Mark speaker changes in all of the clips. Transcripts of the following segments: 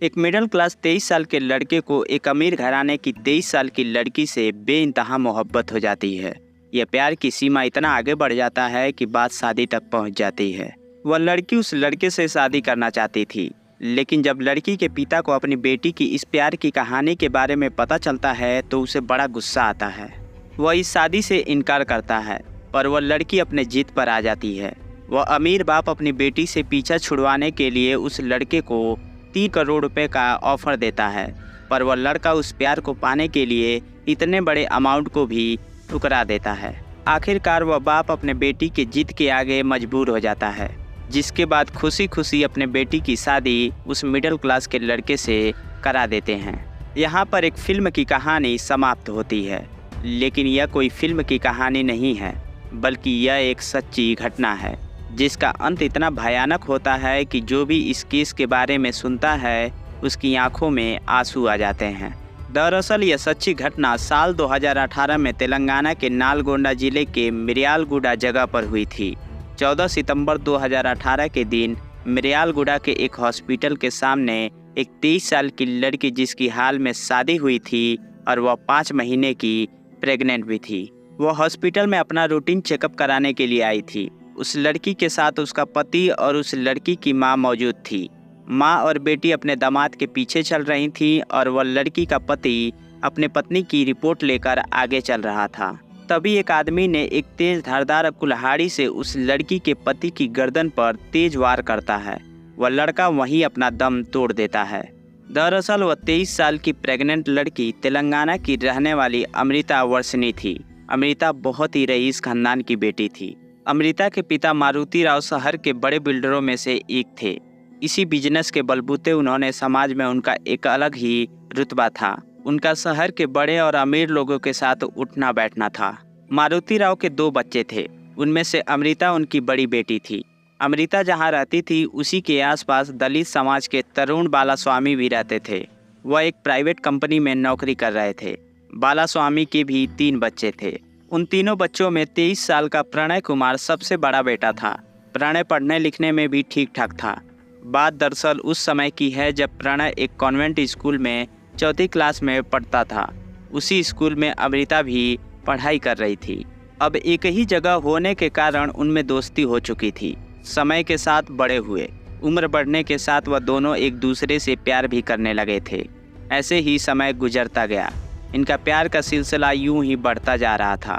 Speaker 1: एक middle class 23 साल के लड़के को एक अमीर घराने की 23 साल की लड़की से बेइंतहा मोहब्बत हो जाती है। यह प्यार की सीमा इतना आगे बढ़ जाता है कि बात शादी तक पहुंच जाती है। वह लड़की उस लड़के से शादी करना चाहती थी, लेकिन जब लड़की के पिता को अपनी बेटी की इस प्यार की कहानी के बारे में पता चलता है तो उसे बड़ा गुस्सा आता है। वह इस शादी से इनकार करता है, पर वह लड़की अपने जिद पर आ जाती है। वह अमीर बाप अपनी बेटी से पीछा छुड़वाने के लिए उस लड़के को 3 करोड़ रुपए का ऑफर देता है, पर वह लड़का उस प्यार को पाने के लिए इतने बड़े अमाउंट को भी ठुकरा देता है। आखिरकार वह बाप अपने बेटी के जिद के आगे मजबूर हो जाता है, जिसके बाद खुशी खुशी अपने बेटी की शादी उस मिडिल क्लास के लड़के से करा देते हैं। यहाँ पर एक फिल्म की कहानी समाप्त होती है, लेकिन यह कोई फिल्म की कहानी नहीं है, बल्कि यह एक सच्ची घटना है जिसका अंत इतना भयानक होता है कि जो भी इस केस के बारे में सुनता है उसकी आंखों में आंसू आ जाते हैं। दरअसल यह सच्ची घटना साल 2018 में तेलंगाना के नालगोंडा जिले के मिर्यालगुडा जगह पर हुई थी। 14 सितंबर 2018 के दिन मिर्यालगुडा के एक हॉस्पिटल के सामने एक 23 साल की लड़की, जिसकी हाल में शादी हुई थी और वह 5 महीने की प्रेग्नेंट भी थी, वह हॉस्पिटल में अपना रूटीन चेकअप कराने के लिए आई थी। उस लड़की के साथ उसका पति और उस लड़की की मां मौजूद थी। मां और बेटी अपने दामाद के पीछे चल रही थी और वह लड़की का पति अपने पत्नी की रिपोर्ट लेकर आगे चल रहा था। तभी एक आदमी ने एक तेज धारदार कुल्हाड़ी से उस लड़की के पति की गर्दन पर तेज वार करता है। वह लड़का वहीं अपना दम तोड़ देता है। दरअसल वह 23 साल की प्रेग्नेंट लड़की तेलंगाना की रहने वाली अमृता वर्षिनी थी। अमृता बहुत ही रईस खानदान की बेटी थी। अमृता के पिता मारुति राव शहर के बड़े बिल्डरों में से एक थे। इसी बिजनेस के बलबूते उन्होंने समाज में उनका एक अलग ही रुतबा था। उनका शहर के बड़े और अमीर लोगों के साथ उठना बैठना था। मारुति राव के 2 बच्चे थे, उनमें से अमृता उनकी बड़ी बेटी थी। अमृता जहां रहती थी उसी के आसपास दलित समाज के तरुण बालास्वामी भी रहते थे। वह एक प्राइवेट कंपनी में नौकरी कर रहे थे। बालास्वामी के भी 3 बच्चे थे। उन तीनों बच्चों में 23 साल का प्रणय कुमार सबसे बड़ा बेटा था। प्रणय पढ़ने लिखने में भी ठीक ठाक था। बात दरअसल उस समय की है जब प्रणय एक कॉन्वेंट स्कूल में 4th क्लास में पढ़ता था। उसी स्कूल में अमृता भी पढ़ाई कर रही थी। अब एक ही जगह होने के कारण उनमें दोस्ती हो चुकी थी। समय के साथ बड़े हुए। उम्र बढ़ने के साथ वह दोनों एक दूसरे से प्यार भी करने लगे थे। ऐसे ही समय गुजरता गया। इनका प्यार का सिलसिला यूं ही बढ़ता जा रहा था।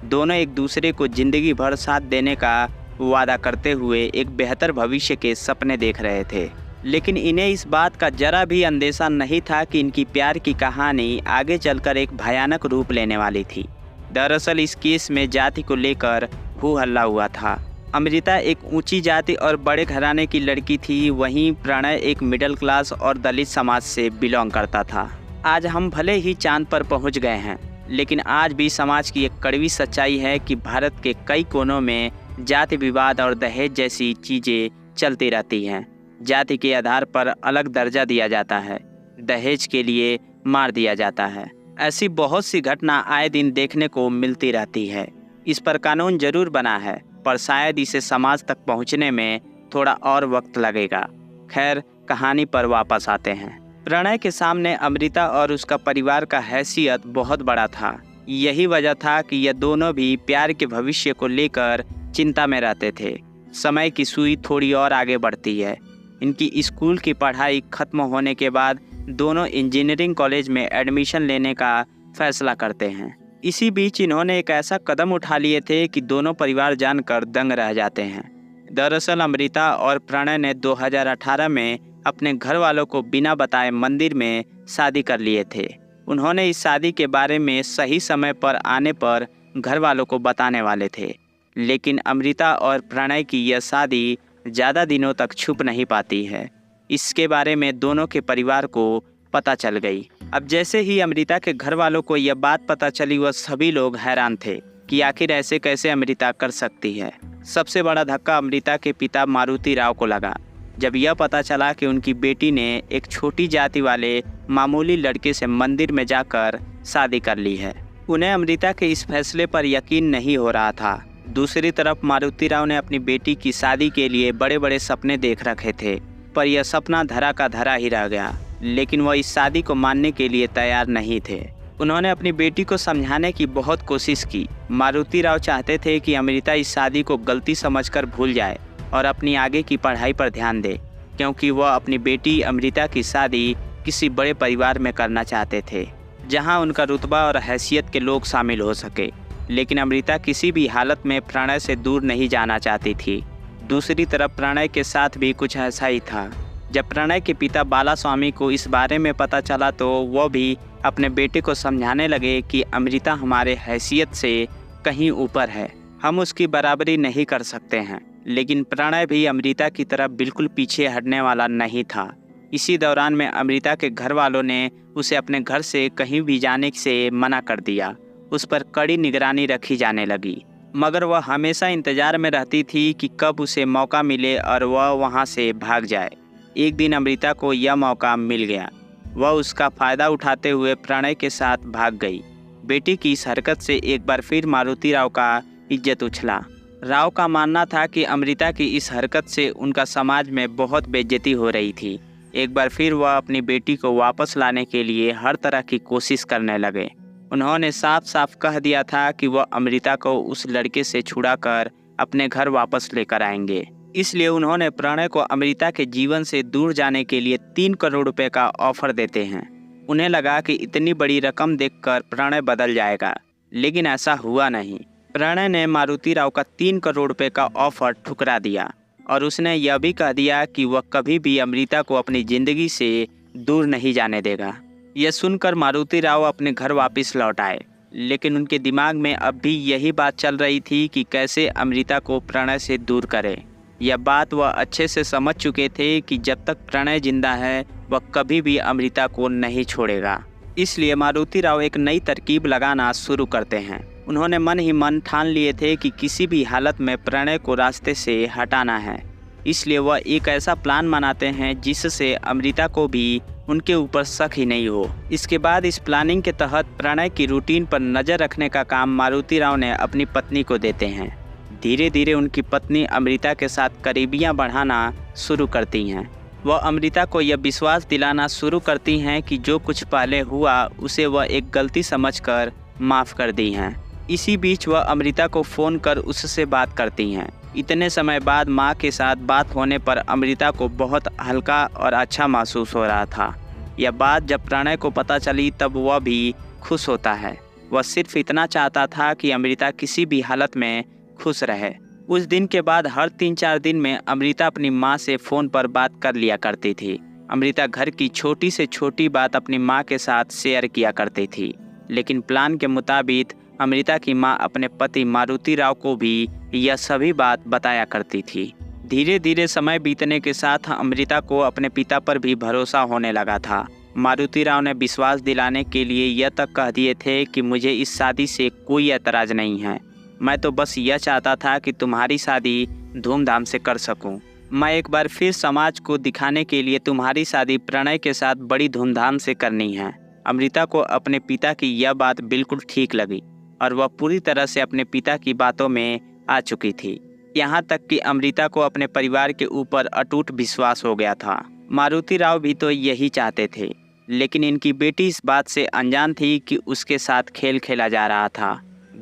Speaker 1: दोनों एक दूसरे को जिंदगी भर साथ देने का वादा करते हुए एक बेहतर भविष्य के सपने देख रहे थे, लेकिन इन्हें इस बात का जरा भी अंदेशा नहीं था कि इनकी प्यार की कहानी आगे चलकर एक भयानक रूप लेने वाली थी। दरअसल इस केस में जाति को लेकर हो हल्ला हुआ था। अमृता एक ऊंची जाति और बड़े घराने की लड़की थी, वहीं प्रणय एक मिडिल क्लास और दलित समाज से बिलोंग करता था। आज हम भले ही चांद पर पहुंच गए हैं, लेकिन आज भी समाज की एक कड़वी सच्चाई है कि भारत के कई कोनों में जाति विवाद और दहेज जैसी चीज़ें चलती रहती हैं। जाति के आधार पर अलग दर्जा दिया जाता है, दहेज के लिए मार दिया जाता है। ऐसी बहुत सी घटना आए दिन देखने को मिलती रहती है। इस पर कानून जरूर बना है, पर शायद इसे समाज तक पहुंचने में थोड़ा और वक्त लगेगा। खैर, कहानी पर वापस आते हैं। प्रणय के सामने अमृता और उसका परिवार का हैसियत बहुत बड़ा था। यही वजह था कि ये दोनों भी प्यार के भविष्य को लेकर चिंता में रहते थे। समय की सुई थोड़ी और आगे बढ़ती है। इनकी स्कूल की पढ़ाई खत्म होने के बाद दोनों इंजीनियरिंग कॉलेज में एडमिशन लेने का फैसला करते हैं। इसी बीच इन्होंने एक ऐसा कदम उठा लिए थे कि दोनों परिवार जानकर दंग रह जाते हैं। दरअसल अमृता और प्रणय ने 2018 में अपने घर वालों को बिना बताए मंदिर में शादी कर लिए थे। उन्होंने इस शादी के बारे में सही समय पर आने पर घर वालों को बताने वाले थे, लेकिन अमृता और प्रणय की यह शादी ज़्यादा दिनों तक छुप नहीं पाती है। इसके बारे में दोनों के परिवार को पता चल गई। अब जैसे ही अमृता के घर वालों को यह बात पता चली, वह सभी लोग हैरान थे कि आखिर ऐसे कैसे अमृता कर सकती है। सबसे बड़ा धक्का अमृता के पिता मारुति राव को लगा जब यह पता चला कि उनकी बेटी ने एक छोटी जाति वाले मामूली लड़के से मंदिर में जाकर शादी कर ली है। उन्हें अमृता के इस फैसले पर यकीन नहीं हो रहा था। दूसरी तरफ मारुति राव ने अपनी बेटी की शादी के लिए बड़े बड़े सपने देख रखे थे, पर यह सपना धरा का धरा ही रह गया। लेकिन वह इस शादी को मानने के लिए तैयार नहीं थे। उन्होंने अपनी बेटी को समझाने की बहुत कोशिश की। मारुति राव चाहते थे कि अमृता इस शादी को गलती समझकर भूल जाए और अपनी आगे की पढ़ाई पर ध्यान दे, क्योंकि वह अपनी बेटी अमृता की शादी किसी बड़े परिवार में करना चाहते थे, जहां उनका रुतबा और हैसियत के लोग शामिल हो सके। लेकिन अमृता किसी भी हालत में प्रणय से दूर नहीं जाना चाहती थी। दूसरी तरफ प्रणय के साथ भी कुछ ऐसा ही था। जब प्रणय के पिता बालास्वामी को इस बारे में पता चला तो वह भी अपने बेटे को समझाने लगे कि अमृता हमारे हैसियत से कहीं ऊपर है, हम उसकी बराबरी नहीं कर सकते हैं। लेकिन प्रणय भी अमृता की तरफ बिल्कुल पीछे हटने वाला नहीं था। इसी दौरान में अमृता के घर वालों ने उसे अपने घर से कहीं भी जाने से मना कर दिया। उस पर कड़ी निगरानी रखी जाने लगी, मगर वह हमेशा इंतजार में रहती थी कि कब उसे मौका मिले और वह वहां से भाग जाए। एक दिन अमृता को यह मौका मिल गया। वह उसका फ़ायदा उठाते हुए प्रणय के साथ भाग गई। बेटी की इस हरकत से एक बार फिर मारुति राव का इज्जत उछला। राव का मानना था कि अमृता की इस हरकत से उनका समाज में बहुत बेइज्जती हो रही थी। एक बार फिर वह अपनी बेटी को वापस लाने के लिए हर तरह की कोशिश करने लगे। उन्होंने साफ साफ कह दिया था कि वह अमृता को उस लड़के से छुड़ाकर अपने घर वापस लेकर आएंगे। इसलिए उन्होंने प्रणय को अमृता के जीवन से दूर जाने के लिए 3 करोड़ रुपए का ऑफर देते हैं। उन्हें लगा कि इतनी बड़ी रकम देखकर प्रणय बदल जाएगा, लेकिन ऐसा हुआ नहीं। प्रणय ने मारुति राव का 3 करोड़ रुपए का ऑफर ठुकरा दिया और उसने यह भी कह दिया कि वह कभी भी अमृता को अपनी ज़िंदगी से दूर नहीं जाने देगा। यह सुनकर मारुति राव अपने घर वापस लौट आए, लेकिन उनके दिमाग में अब भी यही बात चल रही थी कि कैसे अमृता को प्रणय से दूर करें। यह बात वह अच्छे से समझ चुके थे कि जब तक प्रणय जिंदा है वह कभी भी अमृता को नहीं छोड़ेगा। इसलिए मारुति राव एक नई तरकीब लगाना शुरू करते हैं। उन्होंने मन ही मन ठान लिए थे कि किसी भी हालत में प्रणय को रास्ते से हटाना है। इसलिए वह एक ऐसा प्लान बनाते हैं जिससे अमृता को भी उनके ऊपर शक ही नहीं हो। इसके बाद इस प्लानिंग के तहत प्रणय की रूटीन पर नज़र रखने का काम मारुति राव ने अपनी पत्नी को देते हैं। धीरे धीरे उनकी पत्नी अमृता के साथ करीबियां बढ़ाना शुरू करती हैं। वह अमृता को यह विश्वास दिलाना शुरू करती हैं कि जो कुछ पहले हुआ उसे वह एक गलती समझकर माफ़ कर दी हैं। इसी बीच वह अमृता को फ़ोन कर उससे बात करती हैं। इतने समय बाद माँ के साथ बात होने पर अमृता को बहुत हल्का और अच्छा महसूस हो रहा था। यह बात जब प्रणय को पता चली तब वह भी खुश होता है। वह सिर्फ इतना चाहता था कि अमृता किसी भी हालत में खुश रहे। उस दिन के बाद हर 3-4 दिन में अमृता अपनी माँ से फ़ोन पर बात कर लिया करती थी। अमृता घर की छोटी से छोटी बात अपनी माँ के साथ शेयर किया करती थी, लेकिन प्लान के मुताबिक अमृता की माँ अपने पति मारुति राव को भी यह सभी बात बताया करती थी। धीरे धीरे समय बीतने के साथ अमृता को अपने पिता पर भी भरोसा होने लगा था। मारुति राव ने विश्वास दिलाने के लिए यह तक कह दिए थे कि मुझे इस शादी से कोई एतराज़ नहीं है, मैं तो बस यह चाहता था कि तुम्हारी शादी धूमधाम से कर सकूं। मैं एक बार फिर समाज को दिखाने के लिए तुम्हारी शादी प्रणय के साथ बड़ी धूमधाम से करनी है। अमृता को अपने पिता की यह बात बिल्कुल ठीक लगी और वह पूरी तरह से अपने पिता की बातों में आ चुकी थी। यहाँ तक कि अमृता को अपने परिवार के ऊपर अटूट विश्वास हो गया था। मारुति राव भी तो यही चाहते थे, लेकिन इनकी बेटी इस बात से अनजान थी कि उसके साथ खेल खेला जा रहा था।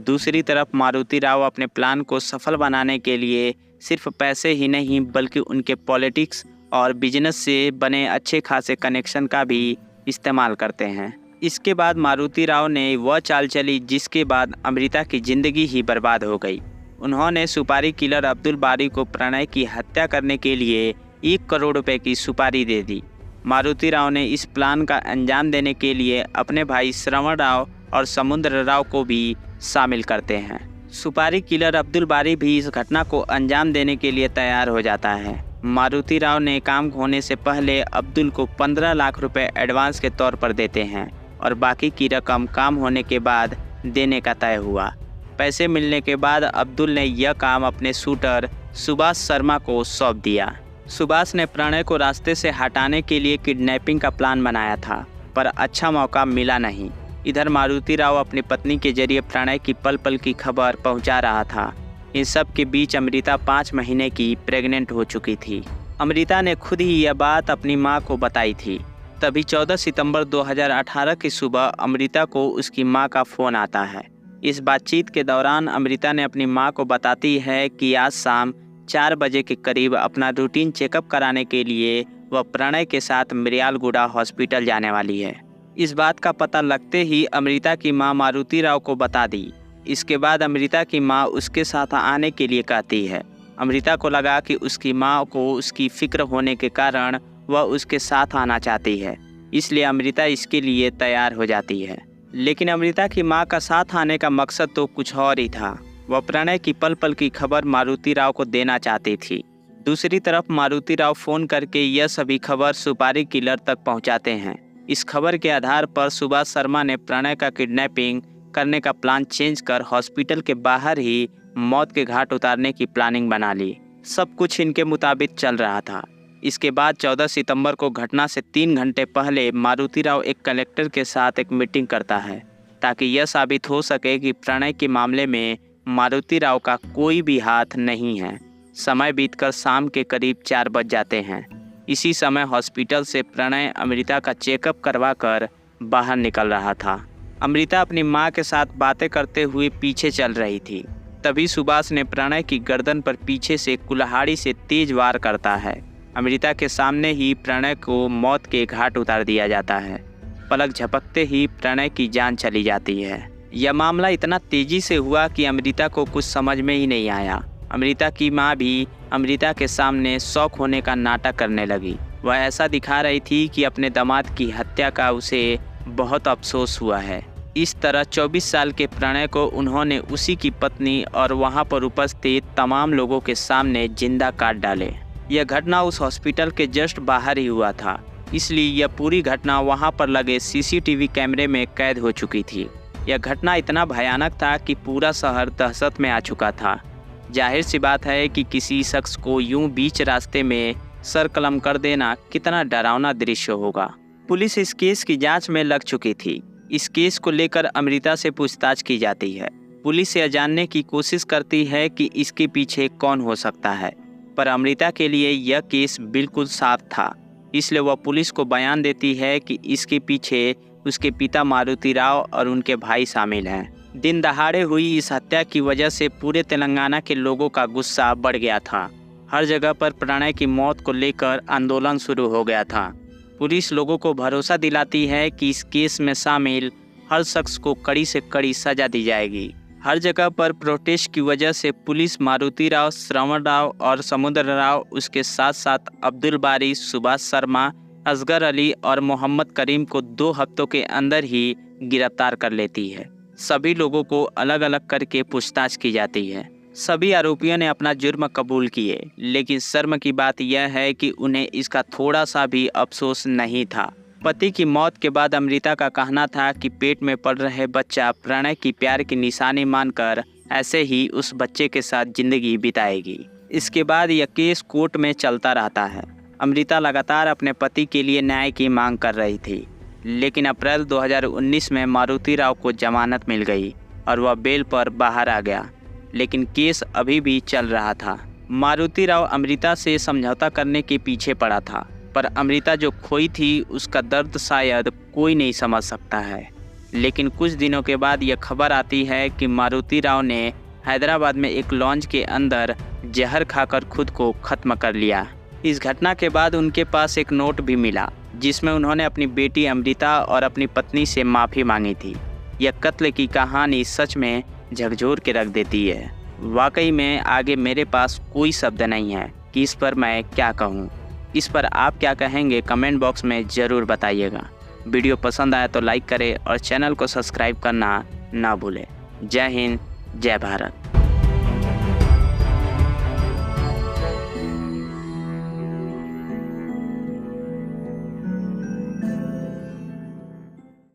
Speaker 1: दूसरी तरफ मारुति राव अपने प्लान को सफल बनाने के लिए सिर्फ पैसे ही नहीं बल्कि उनके पॉलिटिक्स और बिजनेस से बने अच्छे खासे कनेक्शन का भी इस्तेमाल करते हैं। इसके बाद मारुति राव ने वह चाल चली जिसके बाद अमृता की ज़िंदगी ही बर्बाद हो गई। उन्होंने सुपारी किलर अब्दुल बारी को प्रणय की हत्या करने के लिए 1 करोड़ रुपए की सुपारी दे दी। मारुति राव ने इस प्लान का अंजाम देने के लिए अपने भाई श्रवण राव और समुद्र राव को भी शामिल करते हैं। सुपारी किलर अब्दुल बारी भी इस घटना को अंजाम देने के लिए तैयार हो जाता है। मारुति राव ने काम होने से पहले अब्दुल को 15 लाख रुपए एडवांस के तौर पर देते हैं और बाकी की रकम काम होने के बाद देने का तय हुआ। पैसे मिलने के बाद अब्दुल ने यह काम अपने शूटर सुभाष शर्मा को सौंप दिया। सुभाष ने प्रणय को रास्ते से हटाने के लिए किडनैपिंग का प्लान बनाया था, पर अच्छा मौका मिला नहीं। इधर मारुति राव अपनी पत्नी के जरिए प्रणय की पल पल की खबर पहुंचा रहा था। इन सब के बीच अमृता 5 महीने की प्रेग्नेंट हो चुकी थी। अमृता ने खुद ही यह बात अपनी मां को बताई थी। तभी 14 सितंबर 2018 की सुबह अमृता को उसकी मां का फ़ोन आता है। इस बातचीत के दौरान अमृता ने अपनी मां को बताती है कि आज शाम 4 बजे के करीब अपना रूटीन चेकअप कराने के लिए वह प्रणय के साथ मिर्यालगुड़ा हॉस्पिटल जाने वाली है। इस बात का पता लगते ही अमृता की मां मारुति राव को बता दी। इसके बाद अमृता की मां उसके साथ आने के लिए कहती है। अमृता को लगा कि उसकी मां को उसकी फिक्र होने के कारण वह उसके साथ आना चाहती है, इसलिए अमृता इसके लिए तैयार हो जाती है। लेकिन अमृता की मां का साथ आने का मकसद तो कुछ और ही था। वह प्रणय की पल पल की खबर मारुति राव को देना चाहती थी। दूसरी तरफ मारुति राव फ़ोन करके यह सभी खबर सुपारी किलर तक पहुंचाते हैं। इस खबर के आधार पर सुभाष शर्मा ने प्रणय का किडनैपिंग करने का प्लान चेंज कर हॉस्पिटल के बाहर ही मौत के घाट उतारने की प्लानिंग बना ली। सब कुछ इनके मुताबिक चल रहा था। इसके बाद 14 सितंबर को घटना से 3 घंटे पहले मारुति राव एक कलेक्टर के साथ एक मीटिंग करता है ताकि यह साबित हो सके कि प्रणय के मामले में मारुति राव का कोई भी हाथ नहीं है। समय बीतकर शाम के करीब 4 बज जाते हैं। इसी समय हॉस्पिटल से प्रणय अमृता का चेकअप करवाकर बाहर निकल रहा था। अमृता अपनी मां के साथ बातें करते हुए पीछे चल रही थी। तभी सुभाष ने प्रणय की गर्दन पर पीछे से कुल्हाड़ी से तेज वार करता है। अमृता के सामने ही प्रणय को मौत के घाट उतार दिया जाता है। पलक झपकते ही प्रणय की जान चली जाती है। यह मामला इतना तेजी से हुआ कि अमृता को कुछ समझ में ही नहीं आया। अमृता की मां भी अमृता के सामने शौक होने का नाटक करने लगी। वह ऐसा दिखा रही थी कि अपने दामाद की हत्या का उसे बहुत अफसोस हुआ है। इस तरह 24 साल के प्रणय को उन्होंने उसी की पत्नी और वहां पर उपस्थित तमाम लोगों के सामने जिंदा काट डाले। यह घटना उस हॉस्पिटल के जस्ट बाहर ही हुआ था, इसलिए यह पूरी घटना वहां पर लगे सीसीटीवी कैमरे में कैद हो चुकी थी। यह घटना इतना भयानक था कि पूरा शहर दहशत में आ चुका था। जाहिर सी बात है कि किसी शख्स को यूं बीच रास्ते में सर कलम कर देना कितना डरावना दृश्य होगा। पुलिस इस केस की जांच में लग चुकी थी। इस केस को लेकर अमृता से पूछताछ की जाती है। पुलिस यह जानने की कोशिश करती है कि इसके पीछे कौन हो सकता है, पर अमृता के लिए यह केस बिल्कुल साफ था। इसलिए वह पुलिस को बयान देती है कि इसके पीछे उसके पिता मारुति राव और उनके भाई शामिल हैं। दिन दहाड़े हुई इस हत्या की वजह से पूरे तेलंगाना के लोगों का गुस्सा बढ़ गया था। हर जगह पर प्रणय की मौत को लेकर आंदोलन शुरू हो गया था। पुलिस लोगों को भरोसा दिलाती है कि इस केस में शामिल हर शख्स को कड़ी से कड़ी सजा दी जाएगी। हर जगह पर प्रोटेस्ट की वजह से पुलिस मारुति राव, श्रवण राव और समुद्र राव, उसके साथ साथ अब्दुल बारी, सुभाष शर्मा, असगर अली और मोहम्मद करीम को 2 हफ्तों के अंदर ही गिरफ्तार कर लेती है। सभी लोगों को अलग अलग करके पूछताछ की जाती है। सभी आरोपियों ने अपना जुर्म कबूल किए, लेकिन शर्म की बात यह है कि उन्हें इसका थोड़ा सा भी अफसोस नहीं था। पति की मौत के बाद अमृता का कहना था कि पेट में पल रहे बच्चा प्रणय की प्यार की निशानी मानकर ऐसे ही उस बच्चे के साथ जिंदगी बिताएगी। इसके बाद यह केस कोर्ट में चलता रहता है। अमृता लगातार अपने पति के लिए न्याय की मांग कर रही थी, लेकिन अप्रैल 2019 में मारुति राव को जमानत मिल गई और वह बेल पर बाहर आ गया, लेकिन केस अभी भी चल रहा था। मारुति राव अमृता से समझौता करने के पीछे पड़ा था, पर अमृता जो खोई थी उसका दर्द शायद कोई नहीं समझ सकता है। लेकिन कुछ दिनों के बाद यह खबर आती है कि मारुति राव ने हैदराबाद में एक लॉन्ज के अंदर जहर खाकर खुद को खत्म कर लिया। इस घटना के बाद उनके पास एक नोट भी मिला जिसमें उन्होंने अपनी बेटी अमृता और अपनी पत्नी से माफ़ी मांगी थी। यह कत्ल की कहानी सच में झकझोर के रख देती है। वाकई में आगे मेरे पास कोई शब्द नहीं है कि इस पर मैं क्या कहूँ। इस पर आप क्या कहेंगे कमेंट बॉक्स में ज़रूर बताइएगा। वीडियो पसंद आया तो लाइक करें और चैनल को सब्सक्राइब करना ना भूलें। जय हिंद, जय भारत।